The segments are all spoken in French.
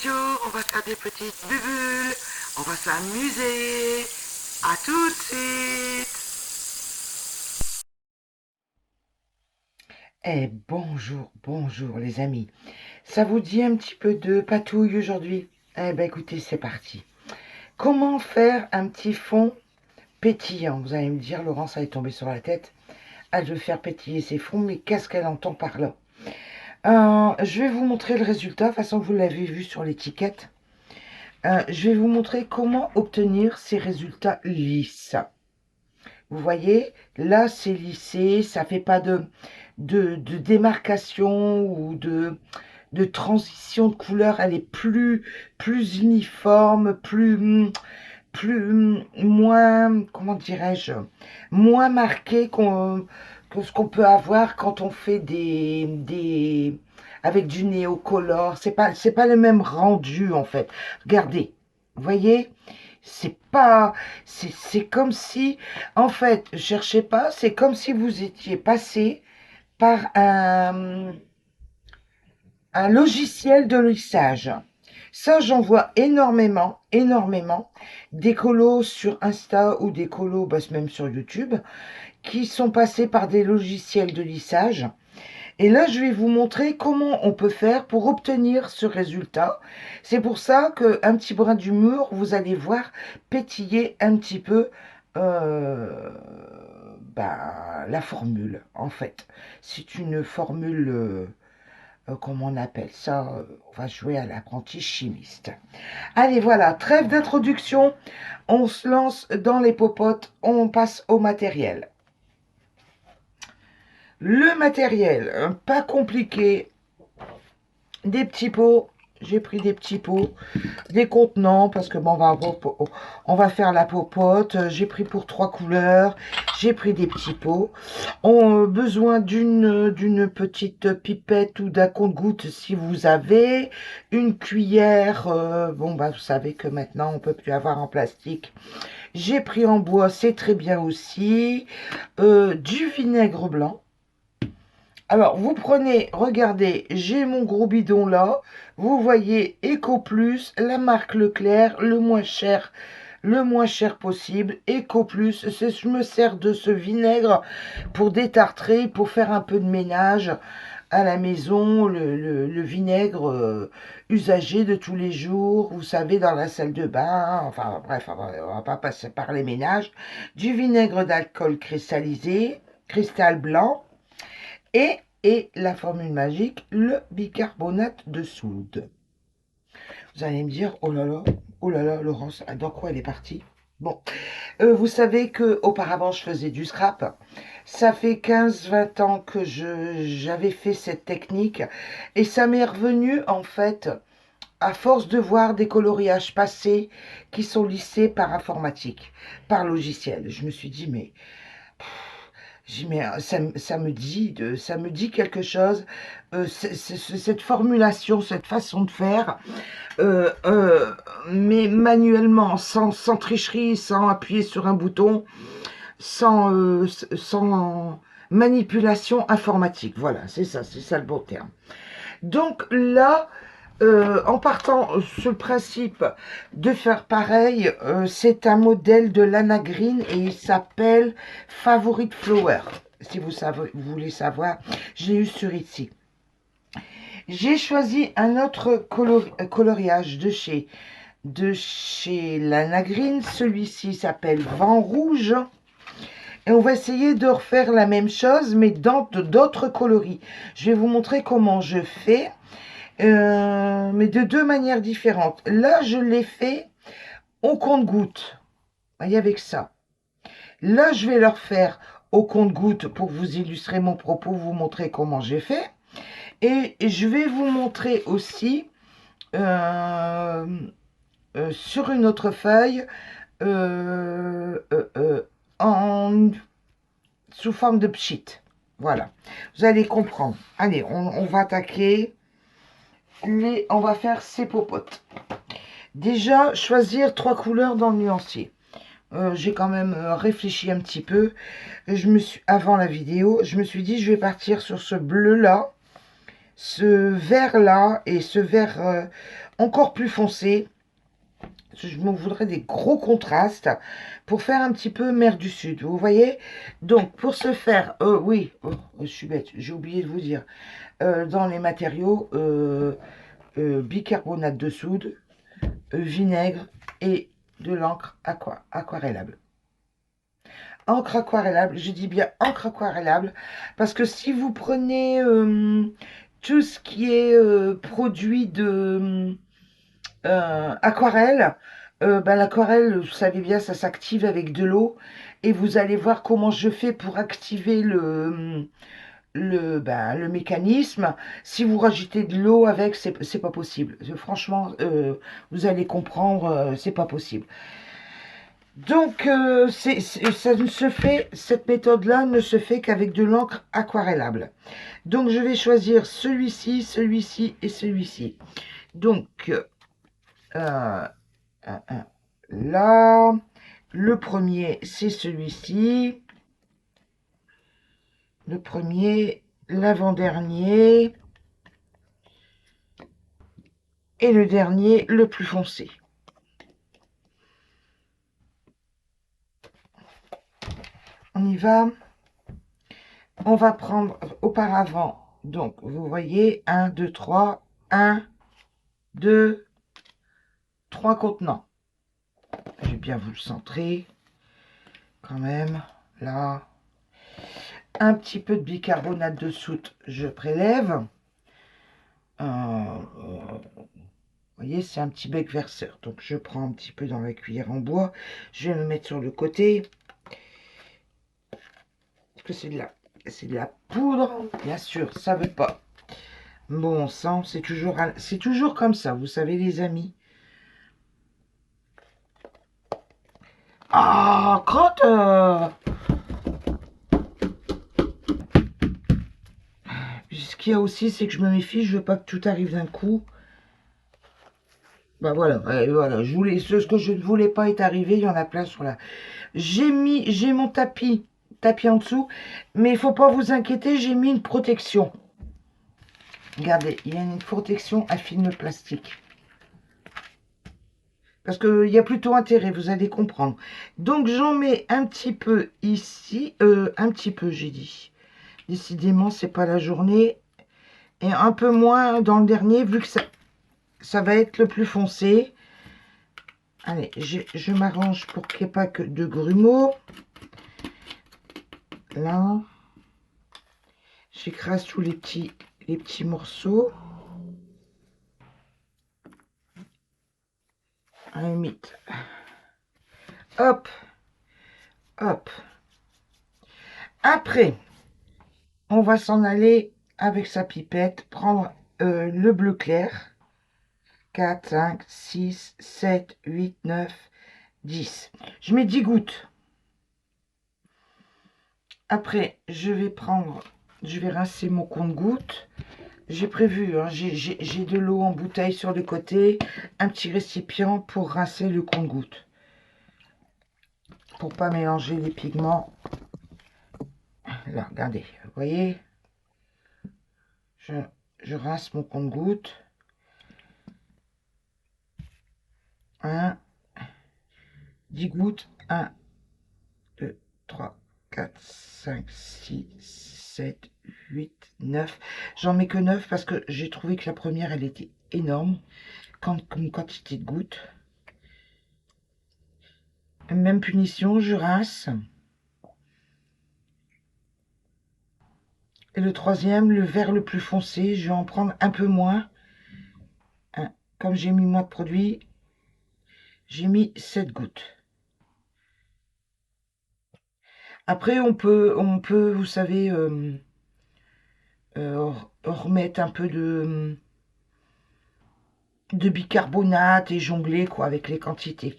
Bonjour, on va faire des petites bulles, on va s'amuser. À tout de suite. Eh bonjour, bonjour les amis. Ça vous dit un petit peu de patouille aujourd'hui? Eh ben écoutez, c'est parti. Comment faire un petit fond pétillant? Vous allez me dire, Laurence, elle est tombée sur la tête. Elle veut faire pétiller ses fonds, mais qu'est-ce qu'elle entend par là? Je vais vous montrer le résultat, de toute façon vous l'avez vu sur l'étiquette. Je vais vous montrer comment obtenir ces résultats lisses. Vous voyez, là c'est lissé, ça fait pas de démarcation ou de transition de couleur, elle est plus uniforme, moins, comment dirais-je, moins marquée que ce qu'on peut avoir quand on fait avec du néocolor. C'est pas le même rendu en fait. Regardez, vous voyez, c'est comme si, en fait, cherchez pas, c'est comme si vous étiez passé par un logiciel de lissage. Ça, j'en vois énormément, énormément, des colos sur Insta ou des colos, même sur YouTube, qui sont passés par des logiciels de lissage. Et là, je vais vous montrer comment on peut faire pour obtenir ce résultat. C'est pour ça qu'un petit brin d'humour, vous allez voir pétiller un petit peu la formule, en fait. C'est une formule... comment on appelle ça, on va jouer à l'apprenti chimiste. Allez, voilà, trêve d'introduction, on se lance dans les popotes, on passe au matériel. Le matériel, pas compliqué, des petits pots, j'ai pris des petits pots, des contenants, parce que bon, on va faire la popote, j'ai pris pour 3 couleurs, j'ai pris des petits pots, on a besoin d'une petite pipette ou d'un compte-gouttes si vous avez, une cuillère, vous savez que maintenant on peut plus avoir en plastique, j'ai pris en bois, c'est très bien aussi, du vinaigre blanc. Alors, vous prenez, regardez, j'ai mon gros bidon là. Vous voyez Eco Plus, la marque Leclerc, le moins cher possible. Eco Plus, je me sers de ce vinaigre pour détartrer, pour faire un peu de ménage à la maison. Le vinaigre usagé de tous les jours, vous savez, dans la salle de bain. Enfin, bref, on va pas passer par les ménages. Du vinaigre d'alcool cristallisé, cristal blanc. Et la formule magique, le bicarbonate de soude. Vous allez me dire, oh là là, Laurence, dans quoi elle est partie? Bon, vous savez que auparavant je faisais du scrap. Ça fait 15-20 ans que j'avais fait cette technique et ça m'est revenu en fait à force de voir des coloriages passés qui sont lissés par informatique, par logiciel. Je me suis dit, mais ça me dit quelque chose, cette formulation, cette façon de faire, mais manuellement, sans tricherie, sans appuyer sur un bouton, sans manipulation informatique. Voilà, c'est ça le bon terme. Donc là, en partant sur le principe de faire pareil, c'est un modèle de Lana Green et il s'appelle Favorite Flower. Si vous voulez savoir, j'ai eu sur Etsy. J'ai choisi un autre coloriage de chez Lana Green. Celui-ci s'appelle Vent Rouge. Et on va essayer de refaire la même chose, mais dans d'autres coloris. Je vais vous montrer comment je fais. Mais de deux manières différentes. Là, je l'ai fait au compte-gouttes. Voyez, avec ça. Là, je vais le refaire au compte-gouttes pour vous illustrer mon propos, vous montrer comment j'ai fait. Et je vais vous montrer aussi sur une autre feuille sous forme de pchit. Voilà. Vous allez comprendre. Allez, on va attaquer. On va faire ces popotes. Déjà, choisir 3 couleurs dans le nuancier. J'ai quand même réfléchi un petit peu. Avant la vidéo, je me suis dit, je vais partir sur ce bleu-là, ce vert-là et ce vert encore plus foncé. Je me voudrais des gros contrastes pour faire un petit peu mer du Sud, vous voyez. Donc, pour ce faire, oui, je suis bête, j'ai oublié de vous dire, dans les matériaux, bicarbonate de soude, vinaigre et de l'encre aquarellable. Encre aquarellable, je dis bien encre aquarellable, parce que si vous prenez tout ce qui est produit de aquarelle, ben, l'aquarelle, vous savez bien, ça s'active avec de l'eau, et vous allez voir comment je fais pour activer le mécanisme. Si vous rajoutez de l'eau avec, c'est pas possible. Franchement, vous allez comprendre, c'est pas possible. Donc, ça ne se fait, cette méthode-là ne se fait qu'avec de l'encre aquarellable. Donc, je vais choisir celui-ci, celui-ci et celui-ci. Donc, là, le premier, c'est celui-ci. Le premier, l'avant-dernier. Et le dernier, le plus foncé. On y va. On va prendre auparavant, donc vous voyez, 1, 2, 3, 1, 2, 3 contenants. Je vais bien vous le centrer, quand même, là. Un petit peu de bicarbonate de soude, je prélève. Vous voyez, c'est un petit bec verseur, donc je prends un petit peu dans la cuillère en bois. Je vais me mettre sur le côté. Parce que c'est de la poudre, bien sûr, ça veut pas. Bon sang, c'est toujours comme ça, vous savez les amis. Ah, quand ce qu'il y a aussi, c'est que je me méfie, je veux pas que tout arrive d'un coup. Bah voilà, voilà, ce que je ne voulais pas est arrivé, il y en a plein sur là. J'ai mon tapis en dessous, mais il faut pas vous inquiéter, j'ai mis une protection. Regardez, il y a une protection à film plastique. Parce qu'il y a plutôt intérêt, vous allez comprendre. Donc, j'en mets un petit peu ici. Un petit peu, j'ai dit. Décidément, c'est pas la journée. Et un peu moins dans le dernier, vu que ça va être le plus foncé. Allez, je m'arrange pour qu'il n'y ait pas que de grumeaux. Là. J'écrase tous les petits morceaux. À la limite. Hop. Hop. Après, on va s'en aller avec sa pipette, prendre le bleu clair. 4, 5, 6, 7, 8, 9, 10. Je mets 10 gouttes. Après, je vais rincer mon compte-gouttes. J'ai prévu, hein, j'ai de l'eau en bouteille sur le côté, un petit récipient pour rincer le compte-gouttes. Pour pas mélanger les pigments. Là, regardez, vous voyez, je rince mon compte-gouttes. 1, 10 gouttes, 1, 2, 3, 4, 5, 6, 7, 8, 9. J'en mets que 9 parce que j'ai trouvé que la première, elle était énorme. Comme quantité de gouttes. Même punition, je rince. Et le troisième, le vert le plus foncé, je vais en prendre un peu moins. Comme j'ai mis moins de produit, j'ai mis 7 gouttes. Après, on peut vous savez, remettre un peu de bicarbonate et jongler quoi avec les quantités.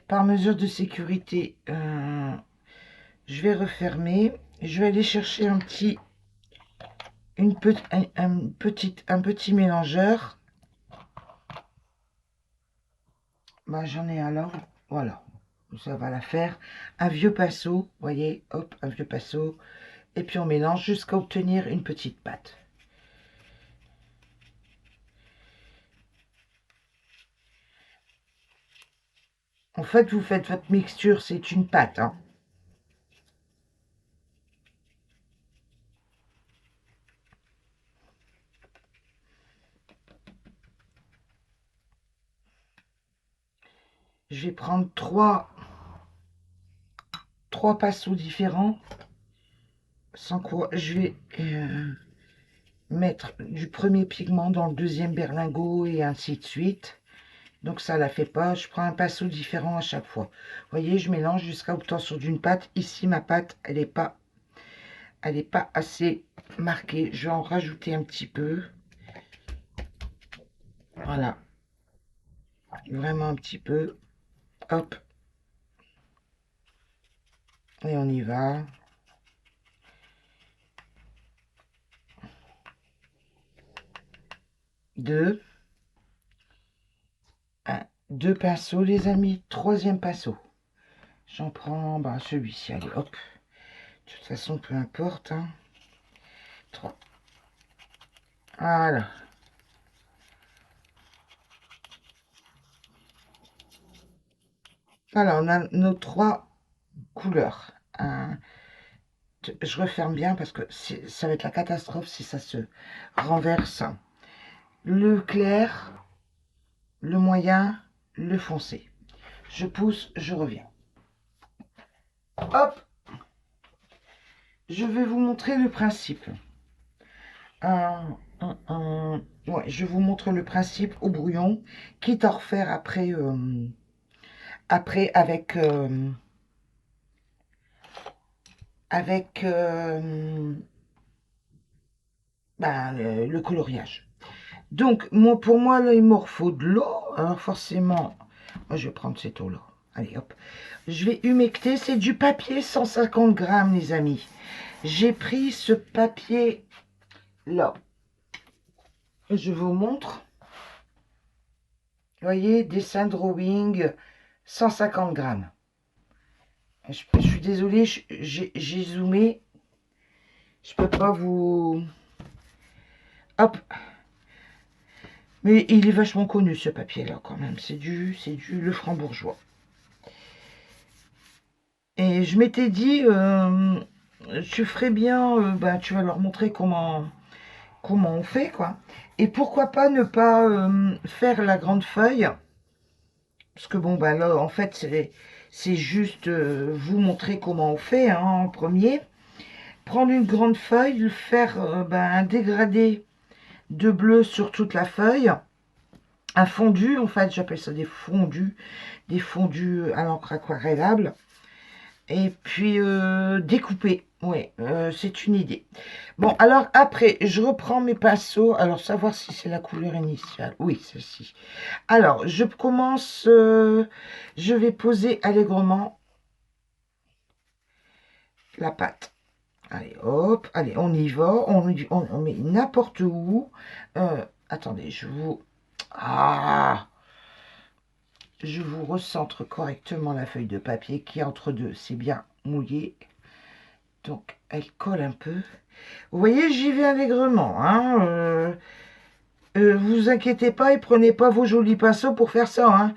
Par mesure de sécurité, je vais refermer. Je vais aller chercher un petit mélangeur. Bah, j'en ai un là, voilà, ça va la faire. Un vieux pinceau, vous voyez, hop, un vieux pinceau. Et puis on mélange jusqu'à obtenir une petite pâte. En fait, vous faites votre mixture, c'est une pâte, hein. Je vais prendre trois pinceaux différents, sans quoi je vais mettre du premier pigment dans le deuxième berlingot et ainsi de suite. Donc ça la fait pas, je prends un pinceau différent à chaque fois. Vous voyez, je mélange jusqu'à obtenir d'une pâte. Ici, ma pâte, elle est pas assez marquée. Je vais en rajouter un petit peu. Voilà, vraiment un petit peu. Hop, et on y va. Deux. Deux pinceaux, les amis. Troisième pinceau. J'en prends celui-ci. Allez, hop. De toute façon, peu importe. Hein. 3. Voilà. Voilà, on a nos trois couleurs. Je referme bien parce que ça va être la catastrophe si ça se renverse. Le clair, le moyen, le foncé. Je pousse, je reviens. Hop, je vais vous montrer le principe. Ouais, je vous montre le principe au brouillon, quitte à refaire après, après avec le coloriage. Donc, moi, pour moi, là, il me faut de l'eau. Alors, forcément, moi, je vais prendre cette eau-là. Allez, hop. Je vais humecter. C'est du papier 150 grammes, les amis. J'ai pris ce papier-là. Je vous montre. Vous voyez, dessin drawing, 150 grammes. Je suis désolée, j'ai zoomé. Je peux pas vous... Hop. Mais il est vachement connu, ce papier-là, quand même. C'est du Lefranc-Bourgeois. Et je m'étais dit, tu ferais bien, tu vas leur montrer comment on fait, quoi. Et pourquoi pas ne pas faire la grande feuille. Parce que bon, là, en fait, c'est juste vous montrer comment on fait, hein, en premier. Prendre une grande feuille, faire un dégradé de bleu sur toute la feuille. Un fondu, en fait, j'appelle ça des fondus à l'encre aquarellable. Et puis découper, oui, c'est une idée. Bon, alors après, je reprends mes pinceaux. Alors, savoir si c'est la couleur initiale. Oui, celle-ci. Alors, je commence, je vais poser allègrement la pâte. Allez, hop, allez, on y va. On met n'importe où. Attendez, je vous recentre correctement la feuille de papier qui est entre deux. C'est bien mouillé. Donc, elle colle un peu. Vous voyez, j'y vais allègrement. Hein, vous inquiétez pas et prenez pas vos jolis pinceaux pour faire ça. Hein.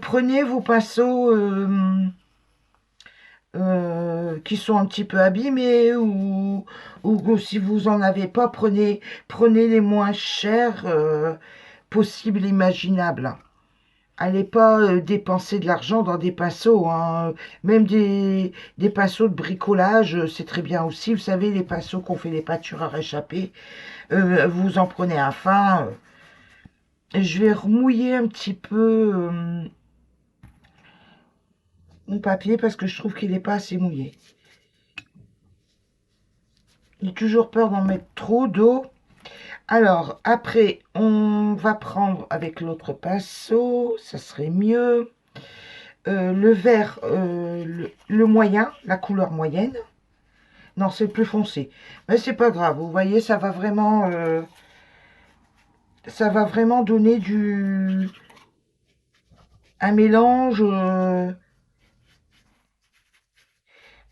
Prenez vos pinceaux qui sont un petit peu abîmés ou si vous en avez pas, prenez les moins chers possibles, imaginables. Allez pas dépenser de l'argent dans des pinceaux, hein. Même des pinceaux de bricolage, c'est très bien aussi. Vous savez, les pinceaux qu'on fait les peintures à réchapper, vous en prenez un fin. Je vais remouiller un petit peu mon papier parce que je trouve qu'il n'est pas assez mouillé. J'ai toujours peur d'en mettre trop d'eau. Alors, après, on va prendre avec l'autre pinceau, ça serait mieux. Le vert, le moyen, la couleur moyenne. Non, c'est le plus foncé. Mais c'est pas grave, vous voyez, ça va vraiment donner un mélange.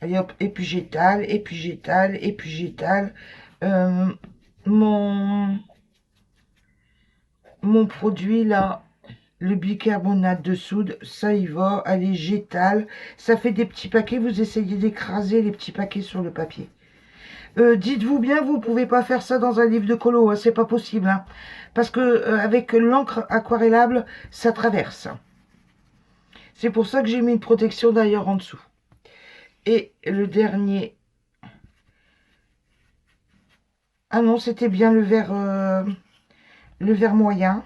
Allez hop, et puis j'étale, et puis j'étale, et puis j'étale. Mon produit là, le bicarbonate de soude, ça y va, allez, j'étale. Ça fait des petits paquets, vous essayez d'écraser les petits paquets sur le papier. Dites-vous bien, vous pouvez pas faire ça dans un livre de colo, hein, c'est pas possible. Hein, parce que avec l'encre aquarellable, ça traverse. C'est pour ça que j'ai mis une protection d'ailleurs en dessous. Et le dernier... Ah non, c'était bien le vert moyen.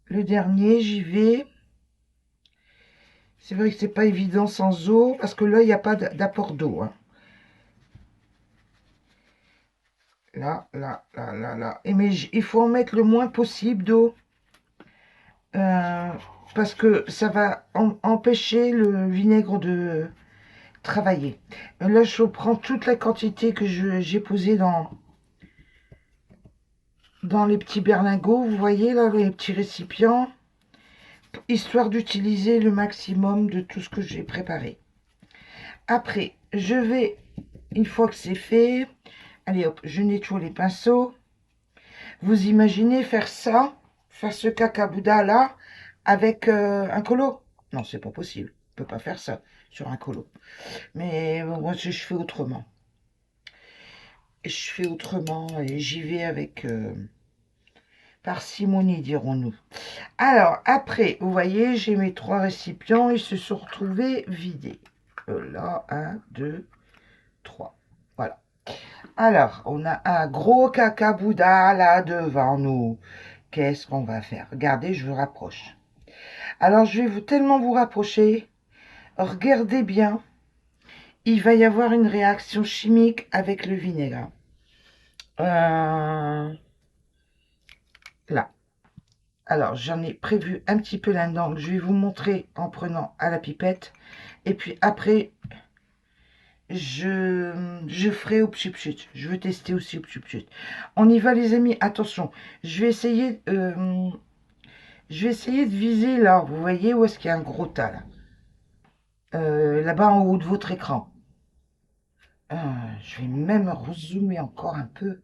Le dernier, j'y vais. C'est vrai que c'est pas évident sans eau, parce que là, il n'y a pas d'apport d'eau. Hein. Là, là, là, là, là. Et mais il faut en mettre le moins possible d'eau. Parce que ça va empêcher le vinaigre de travailler. Là, je prends toute la quantité que j'ai posée dans les petits berlingots. Vous voyez, là, les petits récipients. Histoire d'utiliser le maximum de tout ce que j'ai préparé. Après, je vais, une fois que c'est fait, allez hop, je nettoie les pinceaux. Vous imaginez faire ça, faire ce cacabouda là, avec un colo? Non, c'est pas possible. On peut pas faire ça sur un colo. Mais moi, je fais autrement. Je fais autrement et j'y vais avec parcimonie, dirons-nous. Alors, après, vous voyez, j'ai mes 3 récipients. Ils se sont retrouvés vidés. Là, 1, 2, 3. Voilà. Alors, on a un gros cacabouda là devant nous. Qu'est-ce qu'on va faire? Regardez, je vous rapproche. Alors, je vais tellement vous rapprocher. Regardez bien. Il va y avoir une réaction chimique avec le vinaigre. Là. Alors, j'en ai prévu un petit peu là-dedans. Je vais vous montrer en prenant à la pipette. Et puis après, je ferai au pchut-pchut. Je veux tester aussi au pchut-pchut. On y va, les amis. Attention, je vais essayer de viser là. Vous voyez où est-ce qu'il y a un gros tas là? Là-bas en haut de votre écran. Je vais même rezoomer encore un peu.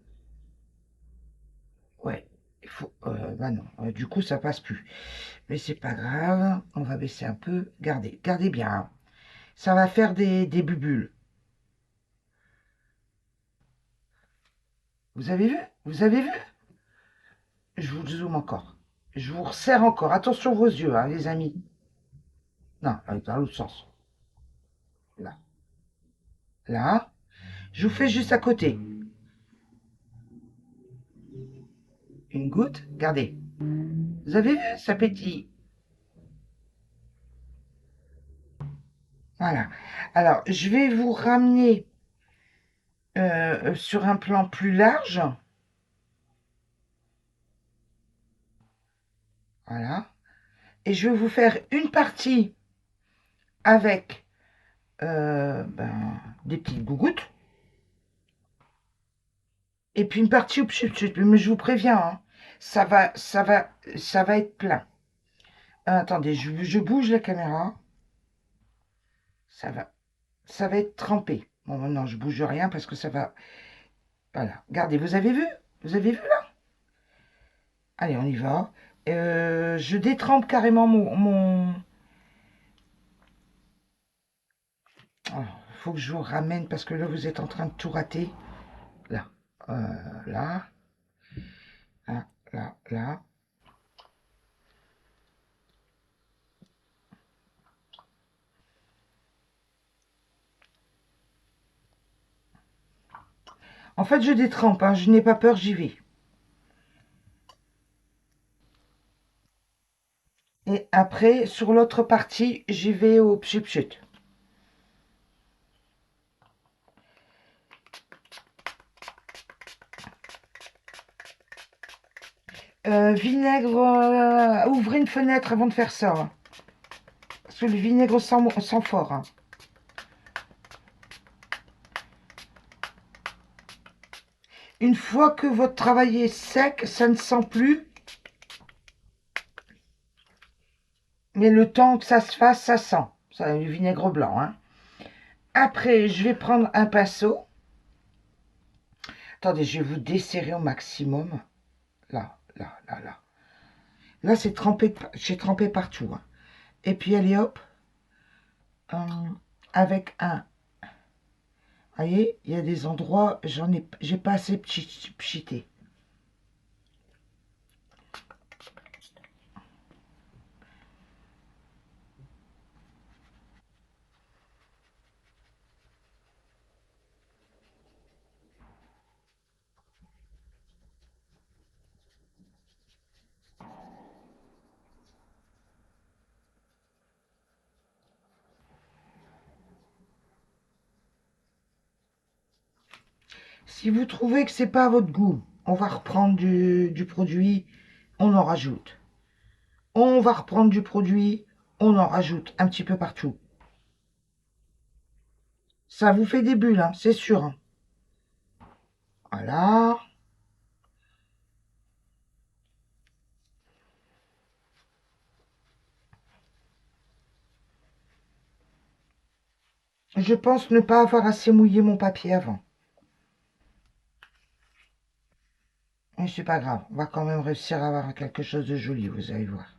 Ouais, il faut... bah non, du coup ça passe plus. Mais c'est pas grave, on va baisser un peu. Gardez bien. Hein. Ça va faire des bulles. Vous avez vu? Vous avez vu? Je vous zoome encore. Je vous resserre encore. Attention vos yeux, hein, les amis. Non, dans l'autre sens. Là. Là. Je vous fais juste à côté. Une goutte. Regardez. Vous avez vu? Ça pétille. Voilà. Alors, je vais vous ramener sur un plan plus large. Voilà. Et je vais vous faire une partie avec des petites gougouttes. Et puis une partie au pchut-pchut. Mais je vous préviens, hein, ça va être plein. Attendez, je bouge la caméra. Ça va être trempé. Bon, non, je bouge rien parce que ça va... Voilà. Regardez, vous avez vu? Vous avez vu là? Allez, on y va. Je détrempe carrément mon... Oh, faut que je vous ramène parce que là, vous êtes en train de tout rater. Là. Là. Là. Là. Là. En fait, je détrempe. Hein, je n'ai pas peur, j'y vais. Et après, sur l'autre partie, j'y vais au pchut-pchut. Vinaigre, ouvrez une fenêtre avant de faire ça. Hein. Parce que le vinaigre sent fort. Hein. Une fois que votre travail est sec, ça ne sent plus. Mais le temps que ça se fasse, ça sent. Ça, du vinaigre blanc. Hein. Après, je vais prendre un pinceau. Attendez, je vais vous desserrer au maximum. Là, là, là, là. Là, c'est trempé, j'ai trempé partout, hein. Et puis, allez, hop, euh, avec un... Vous voyez, il y a des endroits, j'ai pas assez pchité. Si vous trouvez que c'est pas à votre goût, on va reprendre du produit, on en rajoute. On va reprendre du produit, on en rajoute un petit peu partout. Ça vous fait des bulles, hein, c'est sûr, hein. Voilà. Je pense ne pas avoir assez mouillé mon papier avant. Mais c'est pas grave, on va quand même réussir à avoir quelque chose de joli, vous allez voir.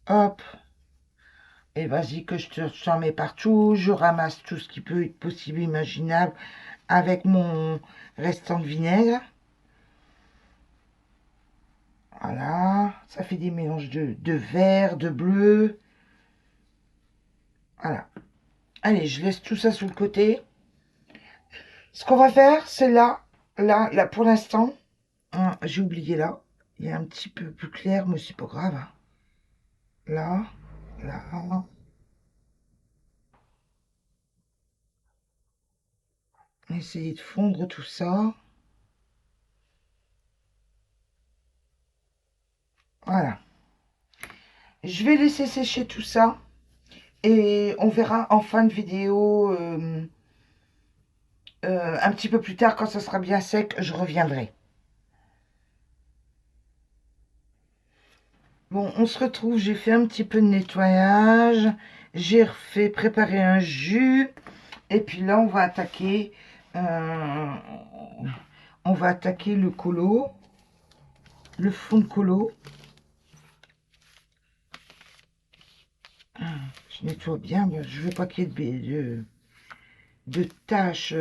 Hop. Et vas-y que je t'en mets partout. Je ramasse tout ce qui peut être possible, imaginable, avec mon restant de vinaigre. Voilà, ça fait des mélanges de vert, de bleu. Voilà. Allez, je laisse tout ça sur le côté. Ce qu'on va faire, c'est là, pour l'instant. Hein, j'ai oublié là. Il est un petit peu plus clair, mais c'est pas grave, hein. Là, là. Essayer de fondre tout ça. Voilà. Je vais laisser sécher tout ça. Et on verra en fin de vidéo, un petit peu plus tard, quand ça sera bien sec, je reviendrai. Bon, on se retrouve, j'ai fait un petit peu de nettoyage, j'ai refait préparer un jus, et puis là, euh, on va attaquer le colo, le fond de colo. Je nettoie bien, je veux pas qu'il y ait de taches.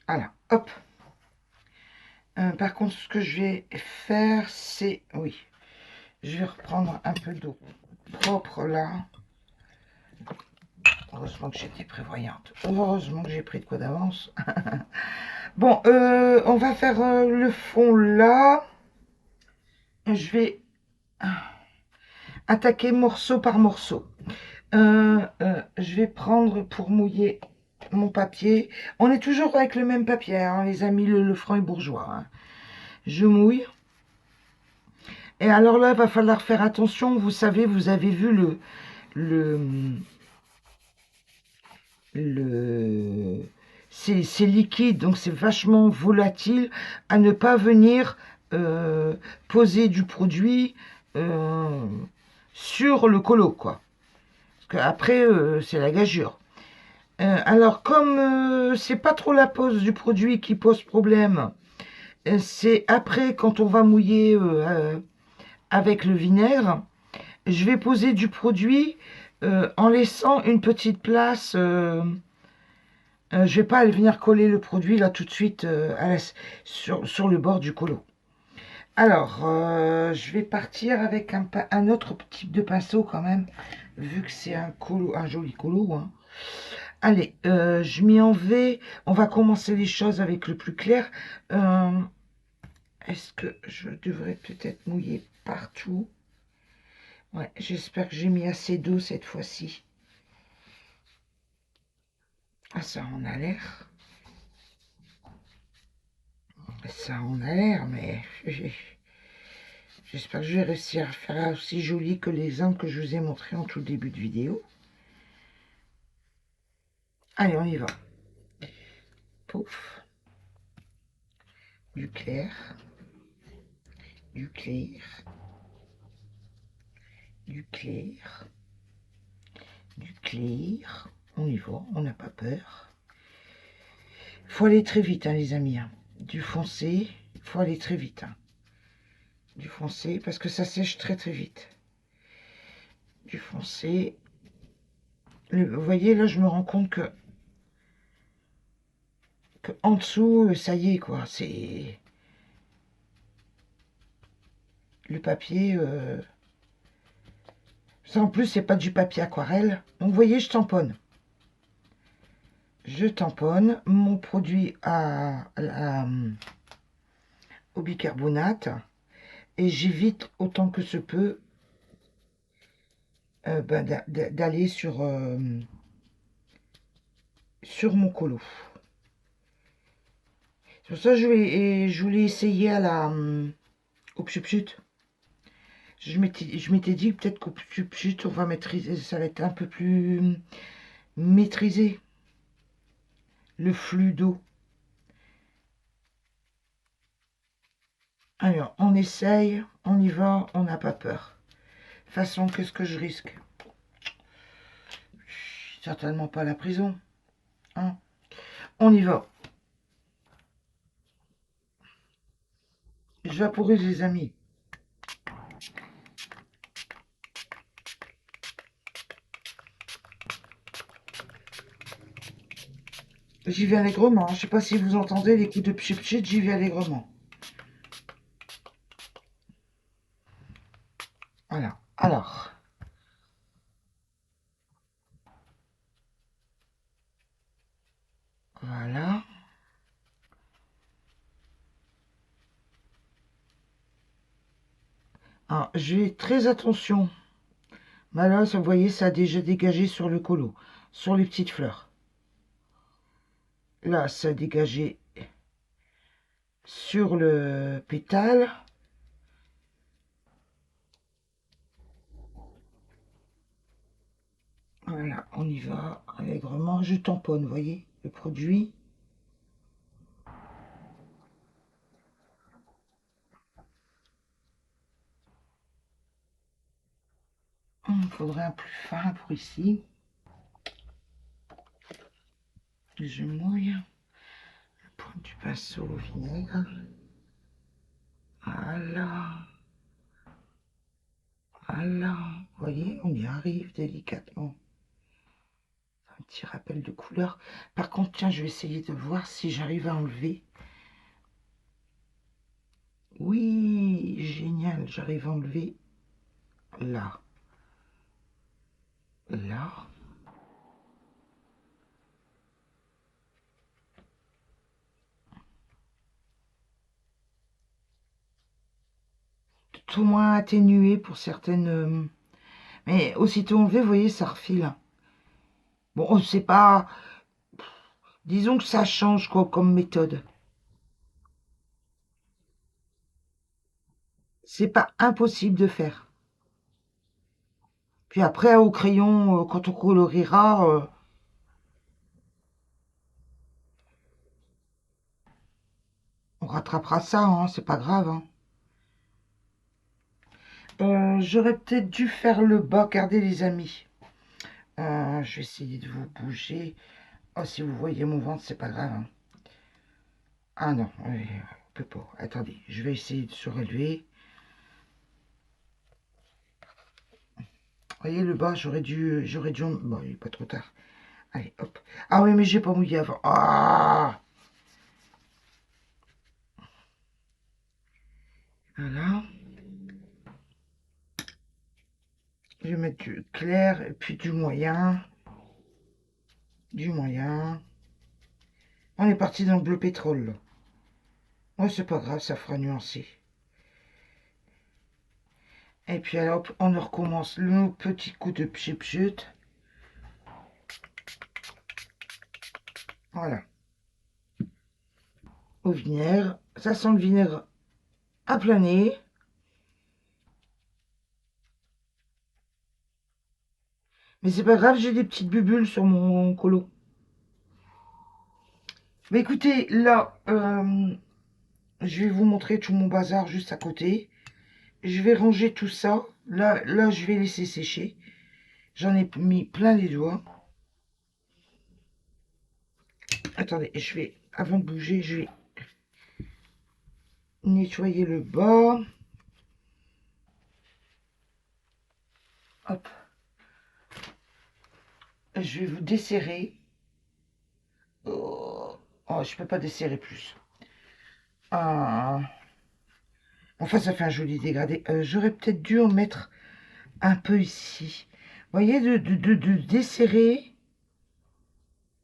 Voilà, hop. Par contre, ce que je vais faire, c'est... Oui, je vais reprendre un peu d'eau propre là. Heureusement que j'étais prévoyante. Heureusement que j'ai pris de quoi d'avance. Bon, on va faire le fond là. Je vais attaquer morceau par morceau. Je vais prendre pour mouiller mon papier. On est toujours avec le même papier, hein, les amis, le franc et bourgeois, hein. Je mouille. Et alors là, il va falloir faire attention. Vous savez, vous avez vu le c'est liquide, donc c'est vachement volatile, à ne pas venir poser du produit sur le colo, quoi. Parce qu'après, c'est la gageure. Alors, comme c'est pas trop la pose du produit qui pose problème, c'est après, quand on va mouiller avec le vinaigre, je vais poser du produit en laissant une petite place. Je vais pas aller venir coller le produit là tout de suite sur le bord du colo. Alors, je vais partir avec un autre type de pinceau quand même, vu que c'est un joli colo, hein. Allez, je m'y en vais. On va commencer les choses avec le plus clair. Est-ce que je devrais peut-être mouiller partout? Ouais, j'espère que j'ai mis assez d'eau cette fois-ci. Ah, ça en a l'air. Ça en a l'air, mais j'espère que je vais réussir à faire aussi joli que l'exemple que je vous ai montré en tout début de vidéo. Allez, on y va. Pouf. Du clair. Du clair. Du clair. Du clair. On y va, on n'a pas peur. Faut aller très vite, hein, les amis. Hein. Du foncé, faut aller très vite. Hein. Du foncé, parce que ça sèche très très vite. Du foncé. Vous voyez, là, je me rends compte que en dessous, ça y est, quoi. C'est le papier. Ça, en plus, c'est pas du papier aquarelle. Donc, vous voyez, je tamponne. Je tamponne mon produit au bicarbonate et j'évite autant que se peut d'aller sur mon colo. C'est pour ça que je voulais essayer au pchut. Je m'étais dit peut-être qu'au pchut, on va maîtriser, ça va être un peu plus maîtrisé, le flux d'eau. Alors, on essaye, on y va, on n'a pas peur. De toute façon, qu'est-ce que je risque? Certainement pas la prison. Hein, on y va. Je vaporise, les amis. J'y vais allègrement. Je ne sais pas si vous entendez les coups de pchit, j'y vais allègrement. Voilà. Alors. Voilà. Alors, je fais très attention. Là, vous voyez, ça a déjà dégagé sur le colo, sur les petites fleurs. Là, ça a dégagé sur le pétale. Voilà, on y va allègrement. Je tamponne, vous voyez, le produit. Il faudrait un plus fin pour ici. Je mouille le point du pinceau au vinaigre. Voilà. Voilà. Vous voyez, on y arrive délicatement. Un petit rappel de couleur. Par contre, tiens, je vais essayer de voir si j'arrive à enlever. Oui, génial, j'arrive à enlever là. Là. Tout moins atténué pour certaines... mais aussitôt enlevé, vous voyez, ça refile. Bon, c'est pas... disons que ça change quoi comme méthode. C'est pas impossible de faire. Puis après, au crayon, quand on coloriera, on rattrapera ça, hein, c'est pas grave. Hein. J'aurais peut-être dû faire le bas, regardez les amis. Je vais essayer de vous bouger. Oh, si vous voyez mon ventre, c'est pas grave. Hein. Ah non, on peut pas. Attendez, je vais essayer de surélever. Vous voyez le bas, j'aurais dû... bon, il est pas trop tard. Allez, hop. Ah oui, mais j'ai pas mouillé avant. Ah, voilà. Je vais mettre du clair et puis du moyen. Du moyen. On est parti dans le bleu pétrole. Là. Ouais, c'est pas grave, ça fera nuancer. Et puis alors, on recommence le petit coup de pchut. Voilà. Au vinaigre. Ça sent le vinaigre aplané. Mais c'est pas grave, j'ai des petites bulles sur mon colo. Mais écoutez, là, je vais vous montrer tout mon bazar juste à côté. Je vais ranger tout ça. Là, je vais laisser sécher. J'en ai mis plein les doigts. Attendez, je vais, avant de bouger, je vais nettoyer le bas. Hop. Je vais vous desserrer. Oh, oh, je peux pas desserrer plus. Ah. Enfin, ça fait un joli dégradé. J'aurais peut-être dû en mettre un peu ici. Vous voyez, de desserrer,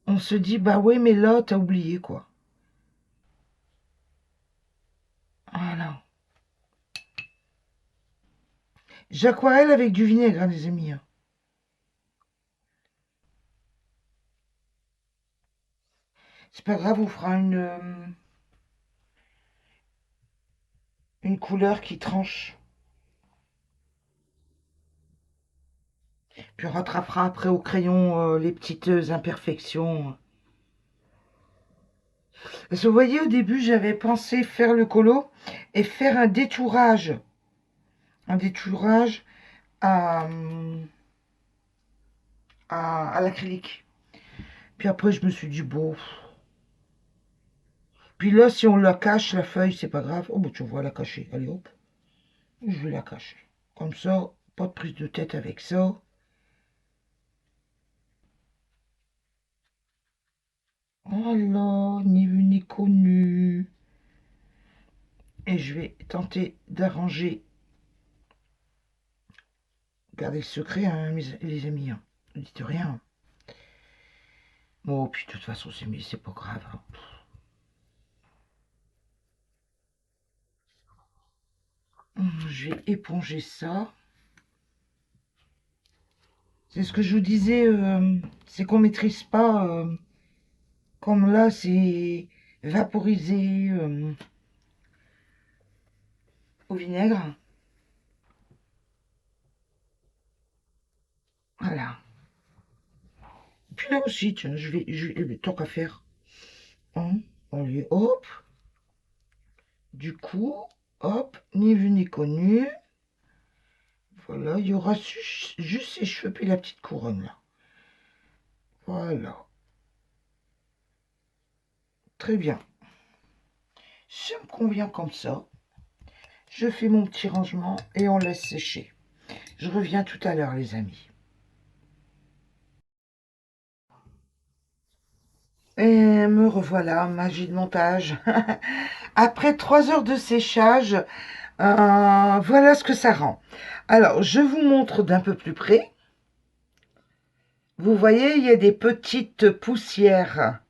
on se dit, bah ouais, mais là, t'as oublié, quoi. Voilà. J'aquarelle avec du vinaigre, hein, les amis. C'est pas grave, on fera une couleur qui tranche. Puis on rattrapera après au crayon les petites imperfections. Parce que vous voyez, au début, j'avais pensé faire le colo et faire un détourage. Un détourage à, à l'acrylique. Puis après, je me suis dit, bon. Puis là, si on la cache, la feuille, c'est pas grave. Oh, bah, tu vois la cacher. Allez, hop. Je vais la cacher. Comme ça, pas de prise de tête avec ça. Voilà, ni vu ni connu. Et je vais tenter d'arranger. Gardez le secret, hein, les amis. Hein. Ne dites rien. Bon, puis de toute façon, c'est pas grave. Hein. Je vais éponger ça. C'est ce que je vous disais, c'est qu'on maîtrise pas. Comme là, c'est vaporisé au vinaigre. Voilà. Puis là aussi, tiens, tant qu'à faire. Hein, allez, hop. Du coup, hop, ni vu ni connu. Voilà, il y aura juste ses cheveux puis la petite couronne là. Voilà. Très bien. Ça me convient comme ça. Je fais mon petit rangement et on laisse sécher. Je reviens tout à l'heure, les amis. Et me revoilà, magie de montage. Après 3 heures de séchage, voilà ce que ça rend. Alors, je vous montre d'un peu plus près. Vous voyez, il y a des petites poussières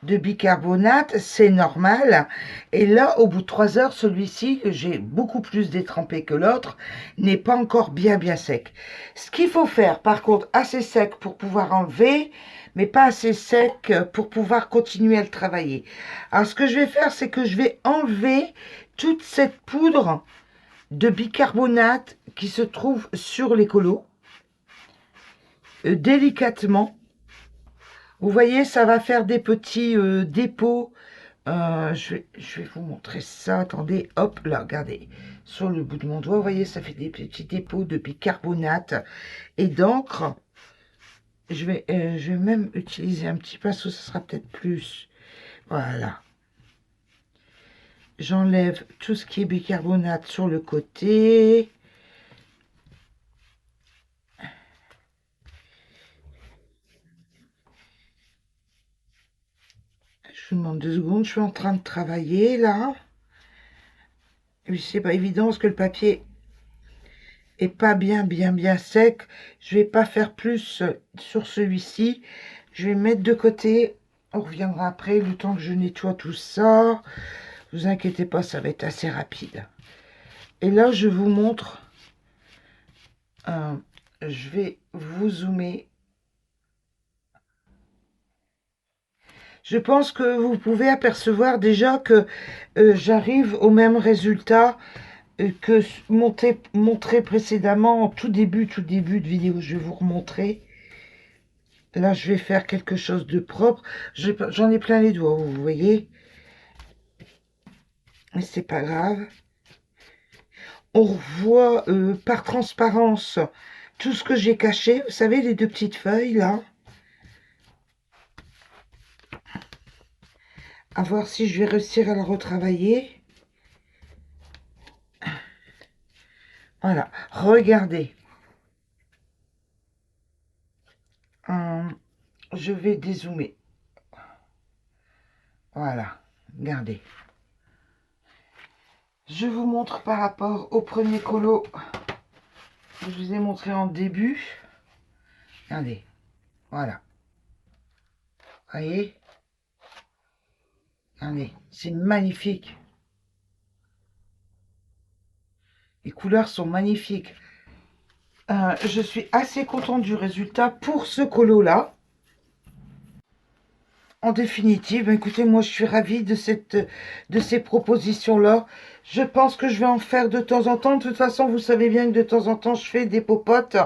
de bicarbonate, c'est normal. Et là, au bout de 3 heures, celui-ci, que j'ai beaucoup plus détrempé que l'autre, n'est pas encore bien sec. Ce qu'il faut faire, par contre, assez sec pour pouvoir enlever, mais pas assez sec pour pouvoir continuer à le travailler. Alors, ce que je vais faire, c'est que je vais enlever toute cette poudre de bicarbonate qui se trouve sur les colos, délicatement. Vous voyez, ça va faire des petits dépôts. Je vais vous montrer ça. Attendez, hop, là, regardez. Sur le bout de mon doigt, vous voyez, ça fait des petits dépôts de bicarbonate et d'encre. Je vais même utiliser un petit pinceau, ça sera peut-être plus. Voilà. J'enlève tout ce qui est bicarbonate sur le côté. Je vous demande 2 secondes, je suis en train de travailler là. Et c'est pas évident parce que le papier est pas bien sec. Je vais pas faire plus sur celui-ci. Je vais mettre de côté. On reviendra après le temps que je nettoie tout ça. Vous inquiétez pas, ça va être assez rapide. Et là, je vous montre. Je vais vous zoomer. Je pense que vous pouvez apercevoir déjà que j'arrive au même résultat que montré précédemment en tout début de vidéo. Je vais vous remontrer. Là, je vais faire quelque chose de propre. J'en ai plein les doigts, vous voyez. Mais c'est pas grave. On revoit par transparence tout ce que j'ai caché. Vous savez, les 2 petites feuilles, là. À voir si je vais réussir à le retravailler. Voilà, regardez. Je vais dézoomer. Voilà, regardez. Je vous montre par rapport au premier colo que je vous ai montré en début. Regardez, voilà. Voyez? Regardez, c'est magnifique. Les couleurs sont magnifiques. Je suis assez contente du résultat pour ce colo-là. En définitive, écoutez, moi je suis ravie de ces propositions-là. Je pense que je vais en faire de temps en temps. De toute façon, vous savez bien que de temps en temps, je fais des popotes.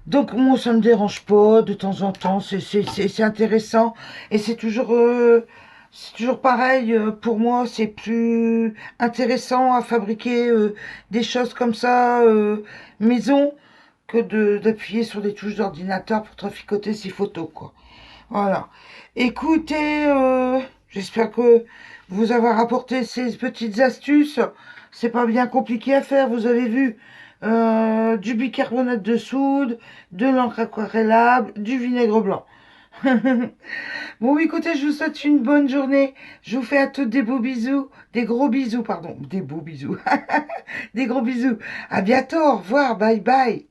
Donc moi, ça ne me dérange pas. De temps en temps, c'est intéressant. Et c'est toujours pareil. Pour moi, c'est plus intéressant à fabriquer des choses comme ça, maison, que d'appuyer sur des touches d'ordinateur pour traficoter ses photos, quoi. Voilà. Écoutez, j'espère que vous avoir apporté ces petites astuces. C'est pas bien compliqué à faire, vous avez vu. Du bicarbonate de soude, de l'encre aquarellable, du vinaigre blanc. Bon, écoutez, je vous souhaite une bonne journée. Je vous fais à toutes des beaux bisous. Des gros bisous, pardon. Des beaux bisous. Des gros bisous. À bientôt, au revoir, bye bye.